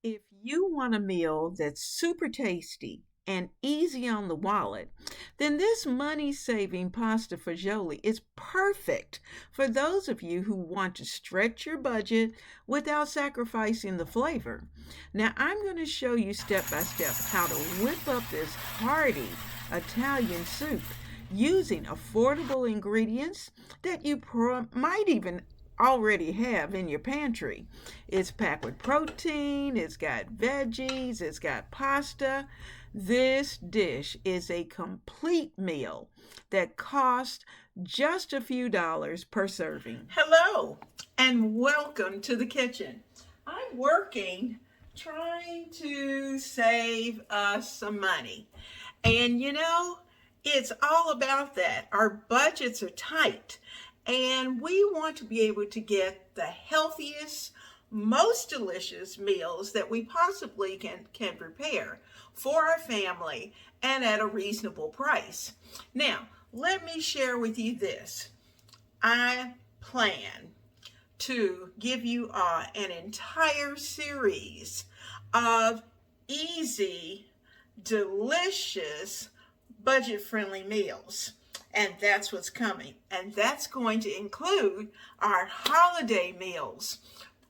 If you want a meal that's super tasty and easy on the wallet, then this money saving pasta fagioli is perfect for those of you who want to stretch your budget without sacrificing the flavor. Now, I'm going to show you step by step how to whip up this hearty Italian soup using affordable ingredients that you might even already have in your pantry. It's packed with protein, it's got veggies, it's got pasta. This dish is a complete meal that costs just a few dollars per serving. Hello, and welcome to the kitchen. I'm working trying to save us some money. And it's all about that. Our budgets are tight, and we want to be able to get the healthiest, most delicious meals that we possibly can prepare for our family and at a reasonable price. Now, let me share with you this. I plan to give you an entire series of easy, delicious, budget-friendly meals. And that's what's coming. And that's going to include our holiday meals.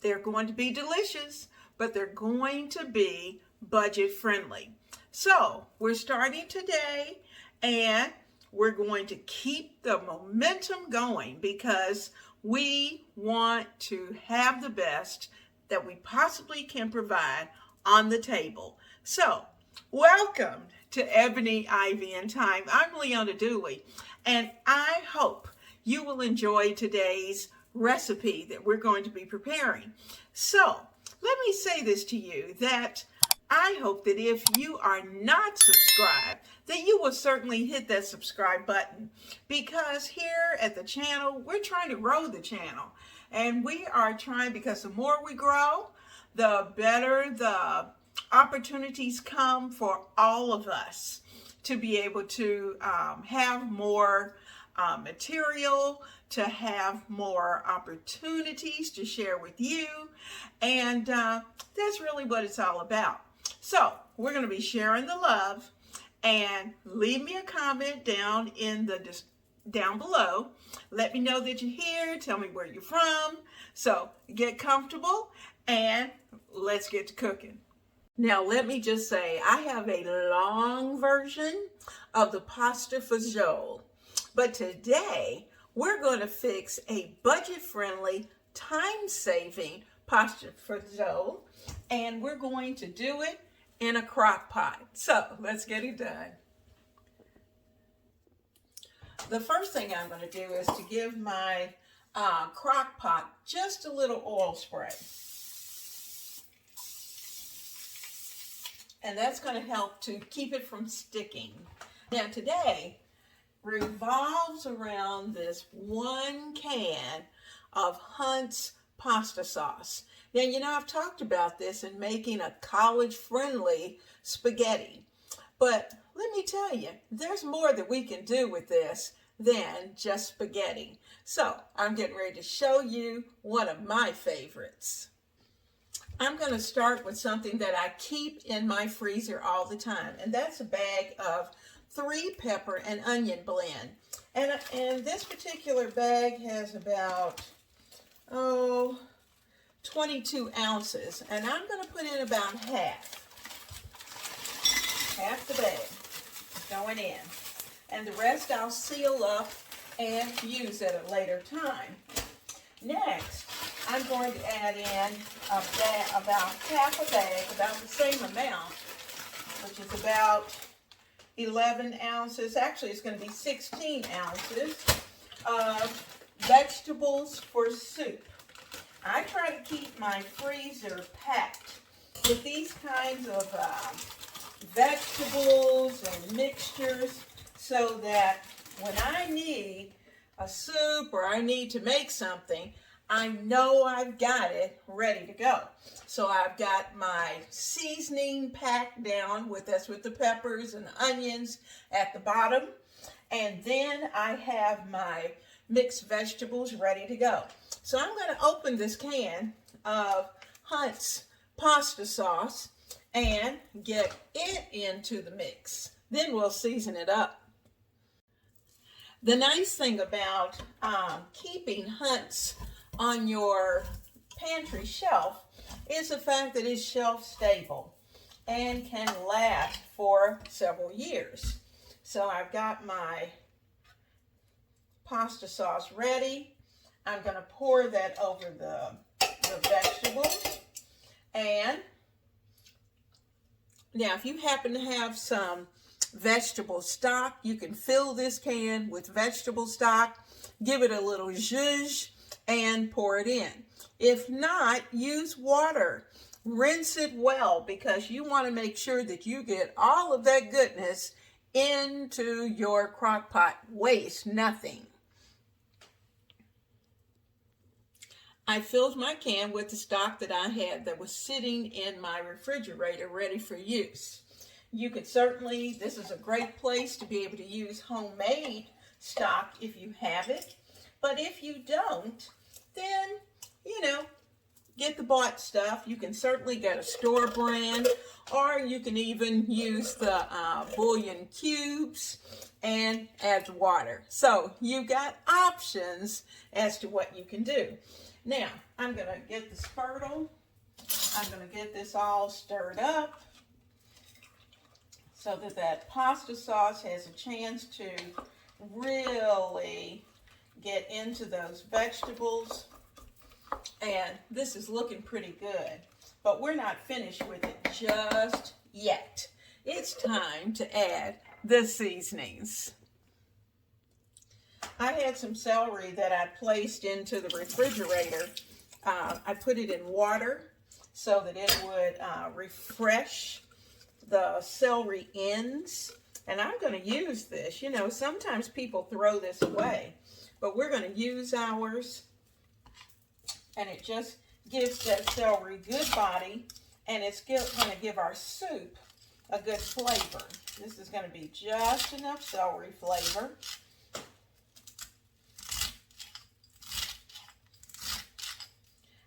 They're going to be delicious, but they're going to be budget-friendly. So we're starting today, and we're going to keep the momentum going because we want to have the best that we possibly can provide on the table. So, welcome to Ebony, Ivy, and Thyme. I'm Leona, and I hope you will enjoy today's recipe that we're going to be preparing. So, let me say this to you, that I hope that if you are not subscribed, that you will certainly hit that subscribe button, because here at the channel, we're trying to grow the channel. And we are trying, because the more we grow, the better the opportunities come for all of us to be able to have more material, to have more opportunities to share with you, and that's really what it's all about. So we're going to be sharing the love, and leave me a comment down below. Let me know that you're here. Tell me where you're from. So get comfortable and let's get to cooking. Now, let me just say, I have a long version of the pasta fagioli, but today we're going to fix a budget-friendly, time-saving pasta fagioli, and we're going to do it in a crock pot. So let's get it done. The first thing I'm going to do is to give my crock pot just a little oil spray. And that's going to help to keep it from sticking. Now today revolves around this 1 can of Hunt's pasta sauce. Now, I've talked about this in making a college-friendly spaghetti. But let me tell you, there's more that we can do with this than just spaghetti. So I'm getting ready to show you one of my favorites. I'm going to start with something that I keep in my freezer all the time, and that's a bag of 3 pepper and onion blend. And this particular bag has about, 22 ounces, and I'm going to put in about half the bag going in, and the rest I'll seal up and use at a later time. Next, I'm going to add in about half a bag, about the same amount, which is about 11 ounces. Actually, it's going to be 16 ounces of vegetables for soup. I try to keep my freezer packed with these kinds of vegetables and mixtures so that when I need a soup or I need to make something, I know I've got it ready to go. So I've got my seasoning packed down with the peppers and the onions at the bottom. And then I have my mixed vegetables ready to go. So I'm going to open this can of Hunt's pasta sauce and get it into the mix. Then we'll season it up. The nice thing about keeping hunts on your pantry shelf is the fact that it's shelf stable and can last for several years. So I've got my pasta sauce ready. I'm going to pour that over the vegetables. And now if you happen to have some vegetable stock, you can fill this can with vegetable stock, give it a little zhuzh, and pour it in. If not, use water. Rinse it well because you want to make sure that you get all of that goodness into your crock pot. Waste nothing. I filled my can with the stock that I had that was sitting in my refrigerator ready for use. You could certainly, this is a great place to be able to use homemade stock if you have it. But if you don't, then, get the bought stuff. You can certainly get a store brand, or you can even use the bouillon cubes and add water. So you've got options as to what you can do. Now, I'm going to get the spurtle. I'm going to get this all stirred up so that that pasta sauce has a chance to really get into those vegetables. And this is looking pretty good, but we're not finished with it just yet. It's time to add the seasonings. I had some celery that I placed into the refrigerator. I put it in water so that it would refresh the celery ends. And I'm going to use this. Sometimes people throw this away, but we're going to use ours. And it just gives that celery good body, and it's going to give our soup a good flavor. This is going to be just enough celery flavor.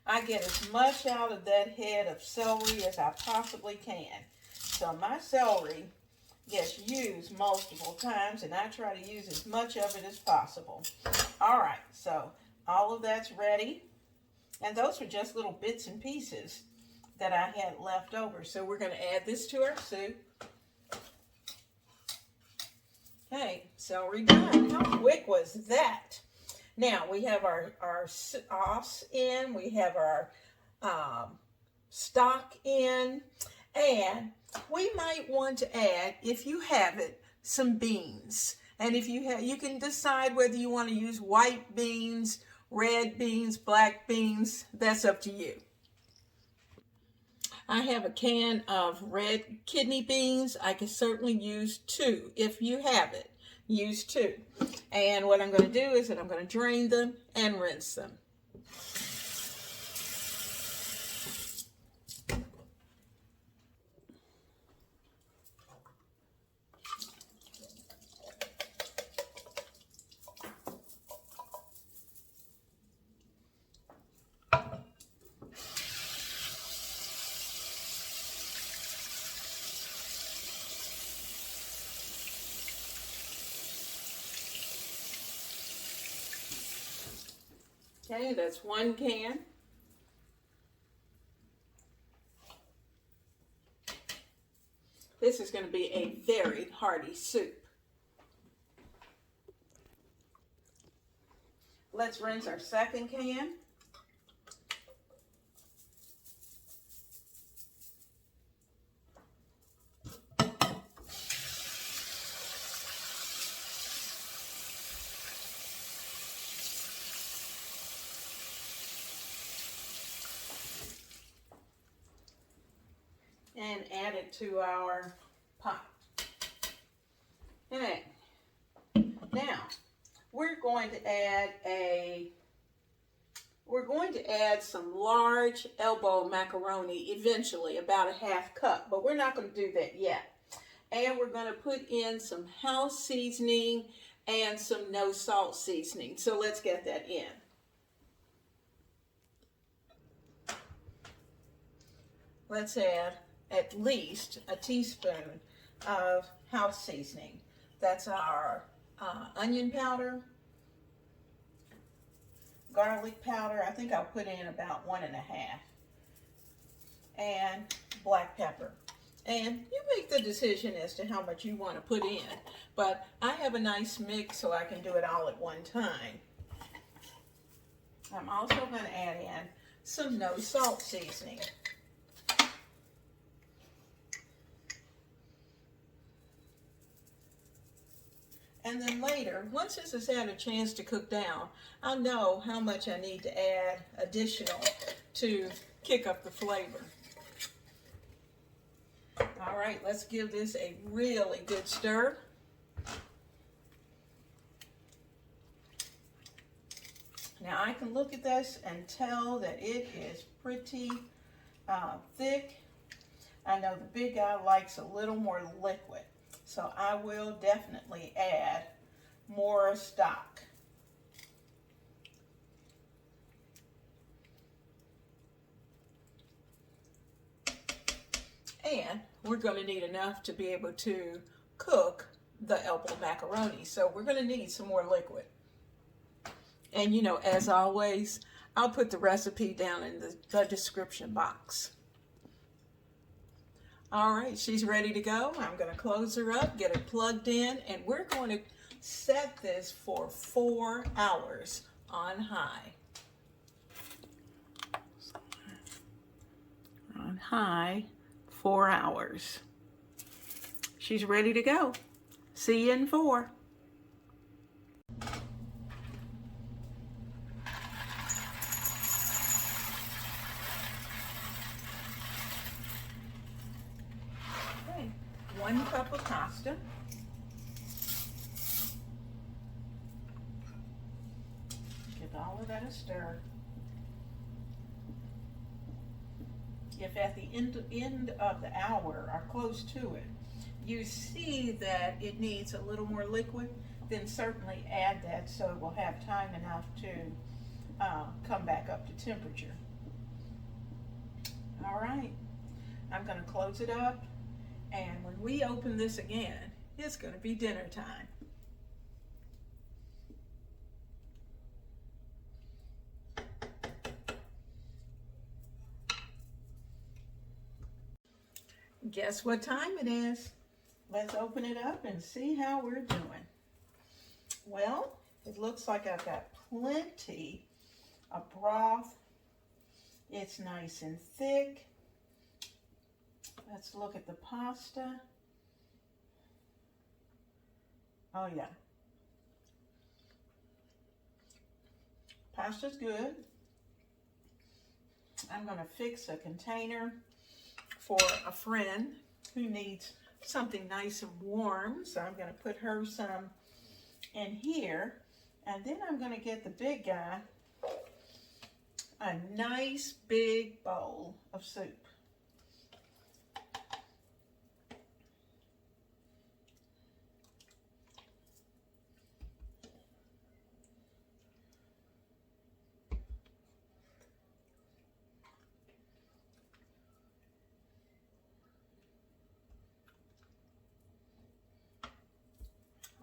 I get as much out of that head of celery as I possibly can. So my celery gets used multiple times, and I try to use as much of it as possible. All right, so all of that's ready. And those are just little bits and pieces that I had left over. So we're going to add this to our soup. Okay, celery done. How quick was that? Now we have our sauce in. We have our stock in. And we might want to add, if you have it, some beans. And if you have, you can decide whether you want to use white beans, red beans, black beans, that's up to you. I have a can of red kidney beans. I can certainly use 2. If you have it, use 2. And what I'm going to do is that I'm going to drain them and rinse them. Okay, that's 1 can. This is going to be a very hearty soup. Let's rinse our 2nd can. And add it to our pot. Okay. Now, we're going to add some large elbow macaroni eventually, about a ½ cup, but we're not going to do that yet. And we're going to put in some house seasoning and some no salt seasoning. So let's get that in. let's add at least a teaspoon of house seasoning. That's our onion powder, garlic powder. I think I'll put in about 1.5, and black pepper. And you make the decision as to how much you want to put in, but I have a nice mix so I can do it all at one time. I'm also going to add in some no salt seasoning. And then later, once this has had a chance to cook down, I'll know how much I need to add additional to kick up the flavor. All right, let's give this a really good stir. Now I can look at this and tell that it is pretty thick. I know the big guy likes a little more liquid, so I will definitely add more stock. And we're going to need enough to be able to cook the elbow macaroni, so we're going to need some more liquid. And you know, as always, I'll put the recipe down in the description box. All right, she's ready to go. I'm going to close her up, get her plugged in, and we're going to set this for 4 hours on high. On high, 4 hours. She's ready to go. See you in 4. Okay, 1 cup of pasta. Give all of that a stir. If at the end of the hour or close to it, you see that it needs a little more liquid, then certainly add that so it will have time enough to come back up to temperature. All right, I'm going to close it up, and when we open this again, it's going to be dinner time. Guess what time it is? Let's open it up and see how we're doing. Well, it looks like I've got plenty of broth. It's nice and thick. Let's look at the pasta. Oh yeah. Pasta's good. I'm going to fix a container for a friend who needs something nice and warm. So I'm going to put her some in here. And then I'm going to get the big guy a nice big bowl of soup.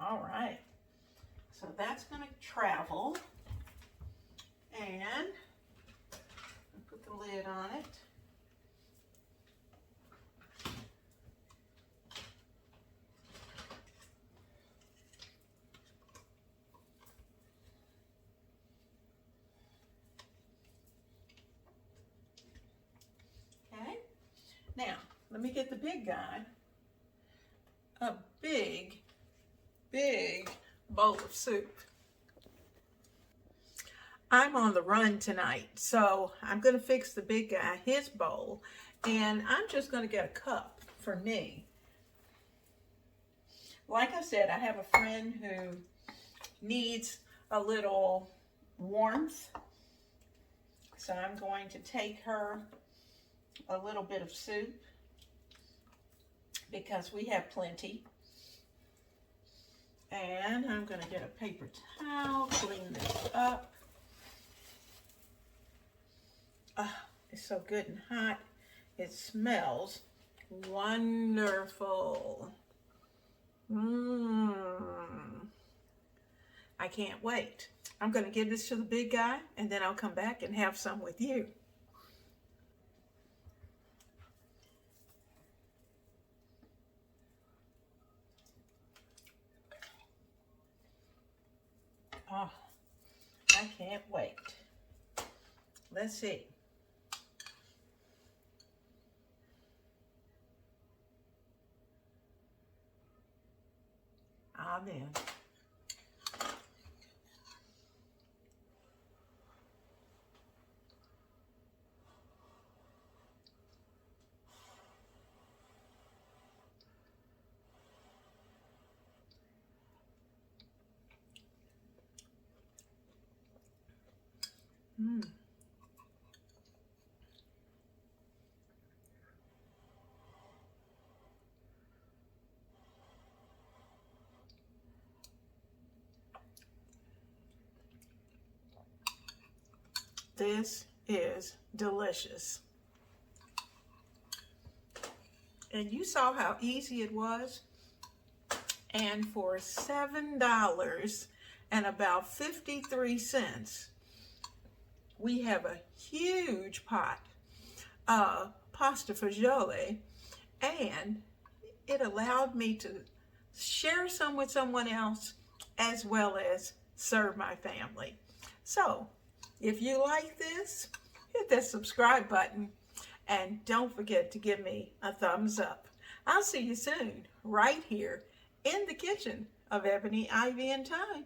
All right, so that's going to travel, and put the lid on it. Okay, now let me get the big guy a big bowl of soup. I'm on the run tonight, so I'm going to fix the big guy his bowl, and I'm just going to get a cup for me. Like I said, I have a friend who needs a little warmth, so I'm going to take her a little bit of soup because we have plenty. And I'm going to get a paper towel, clean this up. It's so good and hot. It smells wonderful. Mmm. I can't wait. I'm going to give this to the big guy, and then I'll come back and have some with you. Oh, I can't wait. Let's see. Amen. Mm. This is delicious. And you saw how easy it was. And for $7 and about 53 cents, we have a huge pot of pasta fagioli, and it allowed me to share some with someone else as well as serve my family. So, if you like this, hit that subscribe button and don't forget to give me a thumbs up. I'll see you soon, right here in the kitchen of Ebony, Ivy, and Thyme.